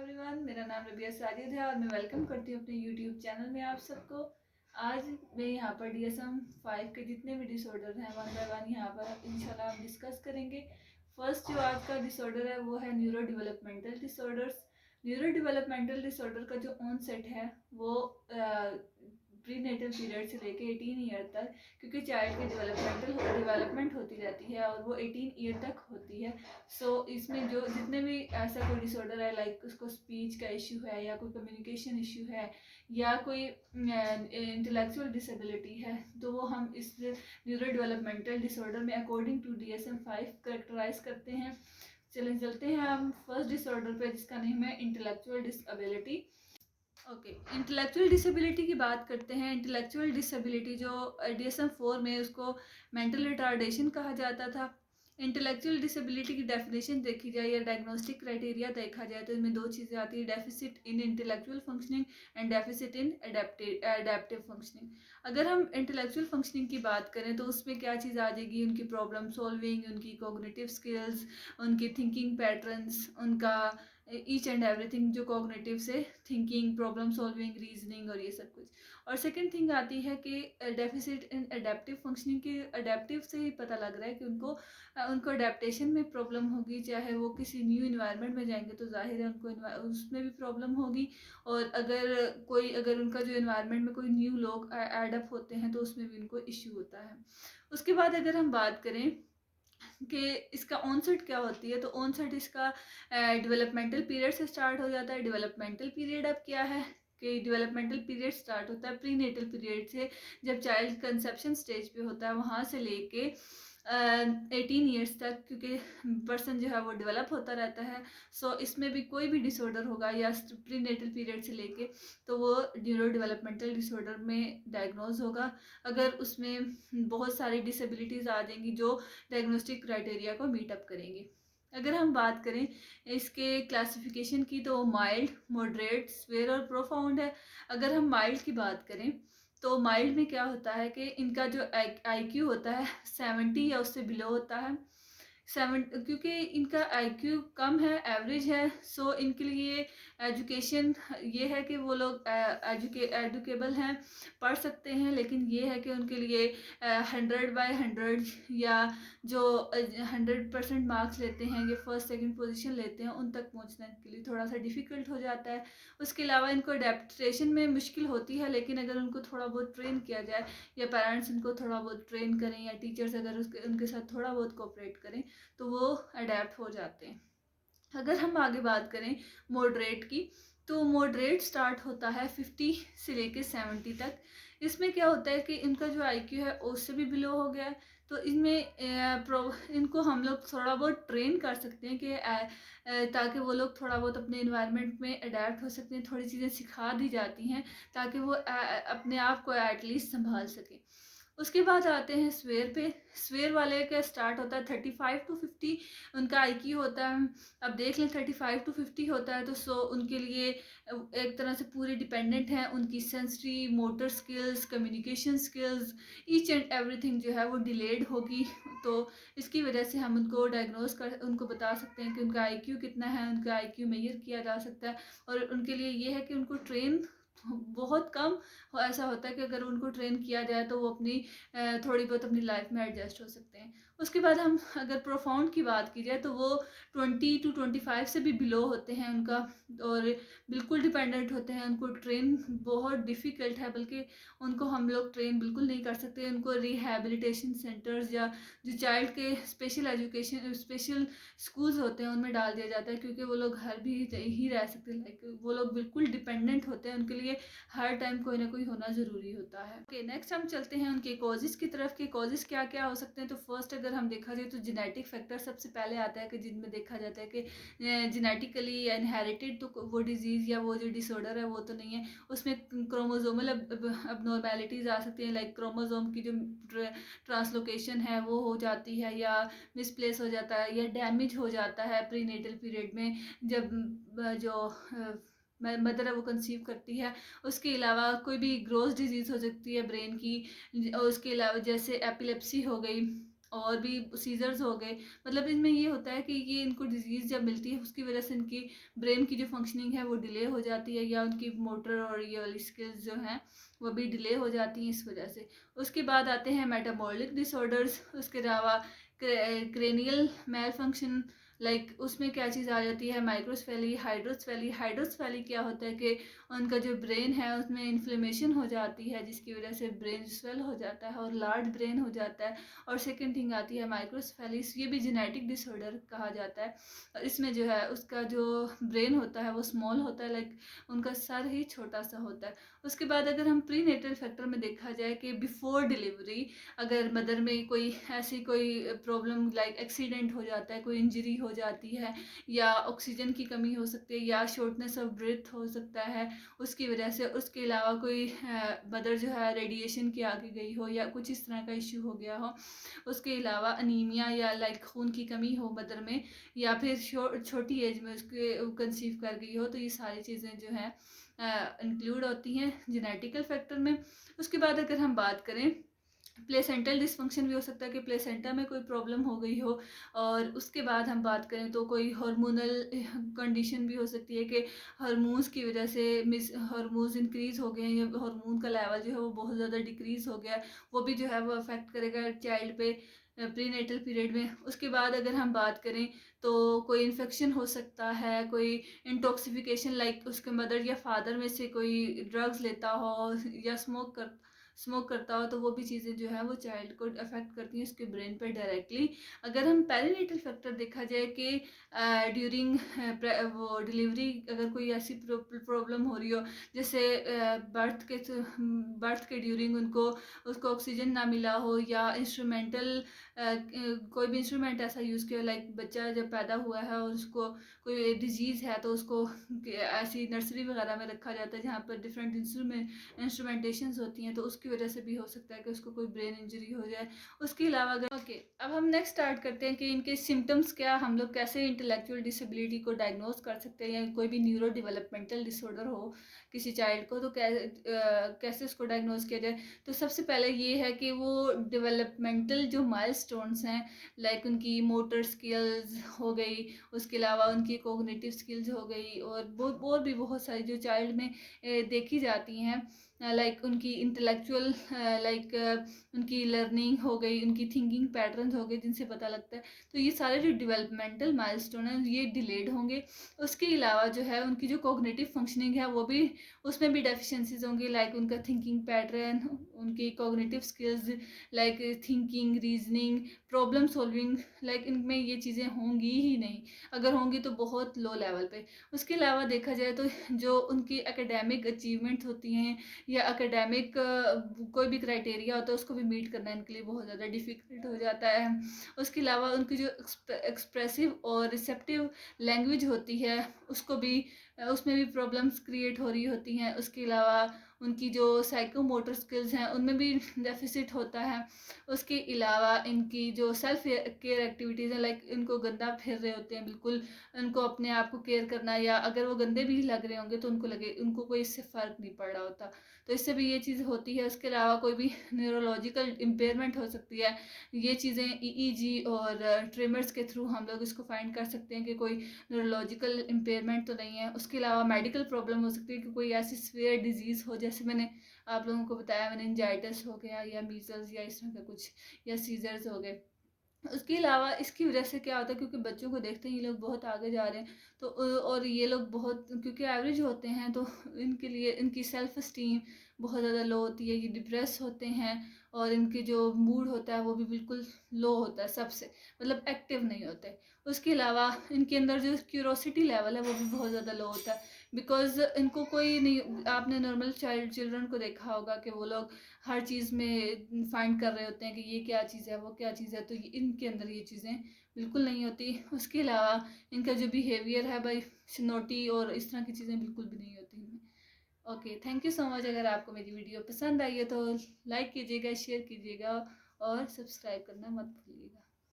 Everyone, मेरा नाम रबिया साजिद है और मैं वेलकम करती हूँ अपने यूट्यूब चैनल में आप सबको। आज मैं यहाँ पर DSM-5 के जितने भी डिसऑर्डर हैं वन बाय वन यहाँ पर इंशाल्लाह हम डिस्कस करेंगे। फर्स्ट जो आज का डिसऑर्डर है वो है neuro developmental disorders. Neuro developmental disorder का जो ऑनसेट है वो प्री नेटल पीरियड से लेके 18 ईयर तक, क्योंकि चाइल्ड की डेवलपमेंट होती रहती है और वो 18 ईयर तक होती है। सो इसमें जो जितने भी ऐसा कोई डिसऑर्डर है, लाइक उसको स्पीच का इशू है या कोई कम्युनिकेशन इशू है या कोई इंटेलेक्चुअल डिसेबिलिटी है, तो वो हम इस न्यूरो डेवलपमेंटल डिसऑर्डर में अकॉर्डिंग टू DSM-5 करेक्टराइज करते हैं। चलें चलते हैं हम फर्स्ट डिसऑर्डर पे, जिसका नेम है intellectual disability. Okay, intellectual disability की बात करते हैं। इंटेलेक्चुअल डिसेबिलिटी जो DSM-4 में उसको मेंटल रिटार्डेशन कहा जाता था। इंटेलेक्चुअल डिसेबिलिटी की डेफिनेशन देखी जाए या डायग्नोस्टिक क्राइटेरिया देखा जाए तो इनमें दो चीज़ें आती है, deficit in intellectual functioning and deficit in adaptive functioning. अगर हम इंटेलेक्चुअल फंक्शनिंग की बात करें तो उसमें क्या चीज़ आ जाएगी, उनकी प्रॉब्लम सॉल्विंग, उनकी कॉग्निटिव स्किल्स, उनकी थिंकिंग पैटर्न्स, उनका ईच एंड एवरीथिंग जो कॉग्निटिव से थिंकिंग, प्रॉब्लम सॉल्विंग, रीजनिंग और ये सब कुछ। और सेकंड थिंग आती है कि डेफिसिट इन एडेप्टिव फंक्शनिंग की। एडेप्टिव से ही पता लग रहा है कि उनको अडेप्टेशन में प्रॉब्लम होगी, चाहे वो किसी न्यू इन्वायरमेंट में जाएंगे तो जाहिर है उनको उसमें भी प्रॉब्लम होगी। और अगर उनका जो इन्वायरमेंट में कोई न्यू लोग एडअप होते हैं तो उसमें भी उनको इश्यू होता है। उसके बाद अगर हम बात करें कि इसका ऑनसेट क्या होती है, तो ऑनसेट इसका डेवलपमेंटल पीरियड से स्टार्ट हो जाता है। डेवलपमेंटल पीरियड अब क्या है कि डेवलपमेंटल पीरियड स्टार्ट होता है प्री नेटल पीरियड से, जब चाइल्ड कंसेप्शन स्टेज पे होता है वहाँ से लेके 18 ईयर्स तक, क्योंकि पर्सन जो है वो डेवलप होता रहता है। सो इसमें भी कोई भी डिसऑर्डर होगा या प्री नेटल पीरियड से लेके तो वो न्यूरो डेवलपमेंटल डिसऑर्डर में डायग्नोज होगा। अगर उसमें बहुत सारी डिसेबिलिटीज़ आ जाएंगी जो डायग्नोस्टिक क्राइटेरिया को मीट अप करेंगी। अगर हम बात करें इसके क्लासिफिकेशन की तो माइल्ड, मॉडरेट, सीवियर और प्रोफाउंड है। अगर हम माइल्ड की बात करें तो माइल्ड में क्या होता है कि इनका जो IQ होता है 70 या उससे बिलो होता है। क्योंकि इनका IQ कम है, एवरेज है, सो इनके लिए एजुकेशन ये है कि वो लोग एडुकेबल हैं, पढ़ सकते हैं, लेकिन ये है कि उनके लिए 100/100 या जो 100% मार्क्स लेते हैं, ये फर्स्ट सेकंड पोजीशन लेते हैं, उन तक पहुंचने के लिए थोड़ा सा डिफ़िकल्ट हो जाता है। उसके अलावा इनको अडेप्टेशन में मुश्किल होती है, लेकिन अगर उनको थोड़ा बहुत ट्रेन किया जाए या पेरेंट्स इनको थोड़ा बहुत ट्रेन करें या टीचर्स अगर उनके साथ थोड़ा बहुत कोऑपरेट करें तो वो अडेप्ट हो जाते हैं। अगर हम आगे बात करें मॉडरेट की, तो मॉडरेट स्टार्ट होता है 50 से लेके 70 तक। इसमें क्या होता है कि इनका जो IQ है उससे भी बिलो हो गया है, तो इनको हम लोग थोड़ा बहुत ट्रेन कर सकते हैं कि ताकि वो लोग थोड़ा बहुत अपने इन्वायरमेंट में अडेप्ट हो सकते हैं। थोड़ी चीज़ें सिखा दी जाती हैं ताकि वो अपने आप को एटलीस्ट संभाल सकें। उसके बाद आते हैं स्वेयर पे। स्वेयर वाले का स्टार्ट होता है 35 to 50 उनका IQ होता है। अब देख लें 35 to 50 होता है तो सो उनके लिए एक तरह से पूरे डिपेंडेंट हैं। उनकी sensory, motor skills, communication skills, each and everything जो है वो डिलेड होगी। तो इसकी वजह से हम उनको बता सकते हैं कि उनका IQ कितना है, उनका IQ मेजर किया जा सकता है। और उनके लिए ये है कि उनको ट्रेन बहुत कम ऐसा होता है कि अगर उनको ट्रेन किया जाए तो वो थोड़ी बहुत अपनी लाइफ में एडजस्ट हो सकते हैं। उसके बाद हम अगर प्रोफाउंड की बात की जाए तो वो 20 to 25 से भी बिलो होते हैं उनका, और बिल्कुल डिपेंडेंट होते हैं। उनको ट्रेन बहुत डिफ़िकल्ट है, बल्कि उनको हम लोग ट्रेन बिल्कुल नहीं कर सकते। उनको रिहैबिलिटेशन सेंटर्स या जो चाइल्ड के स्पेशल स्कूल्स होते हैं उनमें डाल दिया जाता है, क्योंकि वो लोग घर भी ही रह सकते, लाइक वो लोग बिल्कुल डिपेंडेंट होते हैं। उनके लिए हर टाइम कोई ना कोई होना ज़रूरी होता है। ओके, नेक्स्ट हम चलते हैं उनके कॉजेज़ की तरफ। के कॉजेज़ क्या क्या हो सकते हैं। तो फर्स्ट अगर हम देखा जाए तो जेनेटिक फैक्टर सबसे पहले आता है, कि जिनमें देखा जाता है कि जेनेटिकली इनहेरिटेड तो वो डिजीज़ या वो जो डिसऑर्डर है वो तो नहीं है। उसमें क्रोमोजोमल अबनॉर्मेलिटीज़ आ सकती हैं, लाइक क्रोमोजोम की जो ट्रांसलोकेशन है वो हो जाती है या मिसप्लेस हो जाता है या डैमेज हो जाता है प्री नेटल पीरियड में, जब जो मदर है वो कंसीव करती है। उसके अलावा कोई भी ग्रोथ डिजीज़ हो सकती है ब्रेन की, और उसके अलावा जैसे एपिलेप्सी हो गई, और भी सीजर्स हो गए। मतलब इनमें ये होता है कि ये इनको डिजीज़ जब मिलती है उसकी वजह से इनकी ब्रेन की जो फंक्शनिंग है वो डिले हो जाती है, या उनकी मोटर और ये वाली स्किल्स जो हैं वो भी डिले हो जाती हैं इस वजह से। उसके बाद आते हैं मेटाबॉलिक डिसऑर्डर्स। उसके अलावा क्रेनियल मेल फंक्शन, लाइक उसमें क्या चीज़ आ जाती है, माइक्रोस्फेली, हाइड्रोस्फेली। हाइड्रोस्फेली क्या होता है कि उनका जो ब्रेन है उसमें इन्फ्लेमेशन हो जाती है जिसकी वजह से ब्रेन स्वेल हो जाता है और लार्ज ब्रेन हो जाता है। और सेकंड थिंग आती है माइक्रोस्फेलिस, ये भी जेनेटिक डिसऑर्डर कहा जाता है। और इसमें जो है उसका जो ब्रेन होता है वो स्मॉल होता है, लाइक उनका सर ही छोटा सा होता है। उसके बाद अगर हम प्री नेटल फैक्टर में देखा जाए कि बिफोर डिलीवरी अगर मदर में कोई ऐसी कोई प्रॉब्लम लाइक एक्सीडेंट हो जाता है, कोई इंजरी हो जाती है, या ऑक्सीजन की कमी हो सकती है, या शॉर्टनेस ऑफ ब्रेथ हो सकता है उसकी वजह से। उसके अलावा कोई मदर जो है रेडिएशन के आगे गई हो या कुछ इस तरह का इश्यू हो गया हो। उसके अलावा अनीमिया या लाइक खून की कमी हो मदर में, या फिर छोटी एज में उसके कंसीव कर गई हो, तो ये सारी चीज़ें जो हैं इंक्लूड होती हैं जेनेटिकल फैक्टर में। उसके बाद अगर हम बात करें प्लेसेंटल डिसफंक्शन भी हो सकता है कि प्लेसेंटा में कोई प्रॉब्लम हो गई हो। और उसके बाद हम बात करें तो कोई हार्मोनल कंडीशन भी हो सकती है कि हार्मोन्स की वजह से हार्मोन्स इंक्रीज़ हो गए हैं या हार्मोन का लेवल जो है वो बहुत ज़्यादा डिक्रीज़ हो गया है, वो भी जो है वो अफेक्ट करेगा चाइल्ड पे प्री नेटल पीरियड में। उसके बाद अगर हम बात करें तो कोई इन्फेक्शन हो सकता है, कोई इंटॉक्सिफिकेशन, लाइक उसके मदर या फादर में से कोई ड्रग्स लेता हो या स्मोक करता हो, तो वो भी चीज़ें जो है वो चाइल्ड को अफेक्ट करती हैं उसके ब्रेन पर डायरेक्टली। अगर हम पेरीनेटल फैक्टर देखा जाए कि ड्यूरिंग वो डिलीवरी अगर कोई ऐसी प्रॉब्लम हो रही हो, जैसे बर्थ के ड्यूरिंग उसको ऑक्सीजन ना मिला हो, या इंस्ट्रूमेंटल कोई भी इंस्ट्रूमेंट ऐसा यूज़ किया, लाइक बच्चा जब पैदा हुआ है और उसको कोई डिजीज़ है तो उसको ऐसी नर्सरी वगैरह में रखा जाता है जहाँ पर डिफरेंट इंस्ट्रूमेंटेशंस होती हैं, तो उसकी वजह से भी हो सकता है कि उसको कोई ब्रेन इंजरी हो जाए। उसके अलावा अगर अब हम नेक्स्ट स्टार्ट करते हैं कि इनके सिम्टम्स क्या, हम लोग कैसे इंटेलेक्चुअल डिसेबिलिटी को डायग्नोज कर सकते हैं, या कोई भी न्यूरो डेवलपमेंटल डिसऑर्डर हो किसी चाइल्ड को तो कैसे उसको डायग्नोज किया जाए। तो सबसे पहले ये है कि वो डेवलपमेंटल जो माइलस्टोन्स हैं, लाइक उनकी मोटर स्किल्स हो गई, उसके अलावा उनकी कोग्निटिव स्किल्स हो गई, और भी बहुत सारी जो चाइल्ड में देखी जाती हैं, लाइक उनकी इंटेलेक्चुअल लाइक उनकी लर्निंग हो गई, उनकी थिंकिंग पैटर्न्स हो गए जिनसे पता लगता है। तो ये सारे जो डेवलपमेंटल माइलस्टोन हैं ये डिलेड होंगे। उसके अलावा जो है उनकी जो कॉग्निटिव फंक्शनिंग है वो भी, उसमें भी डेफिशिएंसीज होंगी, लाइक उनका थिंकिंग पैटर्न, उनकी cognitive skills like thinking, reasoning, problem solving, like इनमें ये चीज़ें होंगी ही नहीं, अगर होंगी तो बहुत लो लेवल पे। उसके अलावा देखा जाए तो जो उनकी एकेडमिक अचीवमेंट होती हैं या एकेडमिक कोई भी क्राइटेरिया होता है उसको भी मीट करना इनके लिए बहुत ज़्यादा डिफ़िकल्ट हो जाता है। उसके अलावा उनकी जो एक्सप्रेसिव और रिसेप्टिव लैंग्वेज होती है उसको भी उसमें भी प्रॉब्लम्स क्रिएट हो रही होती हैं। उसके अलावा उनकी जो साइकोमोटर स्किल्स हैं उनमें भी डेफिसिट होता है। उसके अलावा इनकी जो सेल्फ केयर एक्टिविटीज़ हैं, लाइक इनको गंदा फिर रहे होते हैं बिल्कुल, उनको अपने आप को केयर करना, या अगर वो गंदे भी लग रहे होंगे तो उनको कोई इससे फ़र्क नहीं पड़ रहा होता, तो इससे भी ये चीज़ होती है। उसके अलावा कोई भी न्यूरोलॉजिकल इम्पेयरमेंट हो सकती है, ये चीज़ें ईईजी और ट्रिमर्स के थ्रू हम लोग इसको फाइंड कर सकते हैं कि कोई न्यूरोलॉजिकल इम्पेयरमेंट तो नहीं है। उसके अलावा मेडिकल प्रॉब्लम हो सकती है कि कोई ऐसी सीवियर डिजीज़ हो, जैसे मैंने आप लोगों को बताया, मेनिंजाइटिस हो गया या मीजल्स या इस तरह का कुछ, या सीजर्स हो गए। उसके अलावा इसकी वजह से क्या होता है, क्योंकि बच्चों को देखते हैं ये लोग बहुत आगे जा रहे हैं, तो और ये लोग बहुत क्योंकि एवरेज होते हैं तो इनके लिए इनकी सेल्फ इस्टीम बहुत ज़्यादा लो होती है, ये डिप्रेस होते हैं, और इनके जो मूड होता है वो भी बिल्कुल लो होता है सबसे, मतलब एक्टिव नहीं होते। उसके अलावा इनके अंदर जो क्यूरोसिटी लेवल है वो भी बहुत ज़्यादा लो होता है, बिकॉज इनको कोई नहीं, आपने नॉर्मल चिल्ड्रन को देखा होगा कि वो लोग हर चीज़ में फाइंड कर रहे होते हैं कि ये क्या चीज़ है, वो क्या चीज़ है, तो इनके अंदर ये चीज़ें बिल्कुल नहीं होती। उसके अलावा इनका जो बिहेवियर है भाई, नोटी और इस तरह की चीज़ें बिल्कुल भी नहीं होती इनमें। Okay, thank you so much. अगर आपको मेरी वीडियो पसंद आई है तो लाइक कीजिएगा, शेयर कीजिएगा और सब्सक्राइब करना मत भूलिएगा।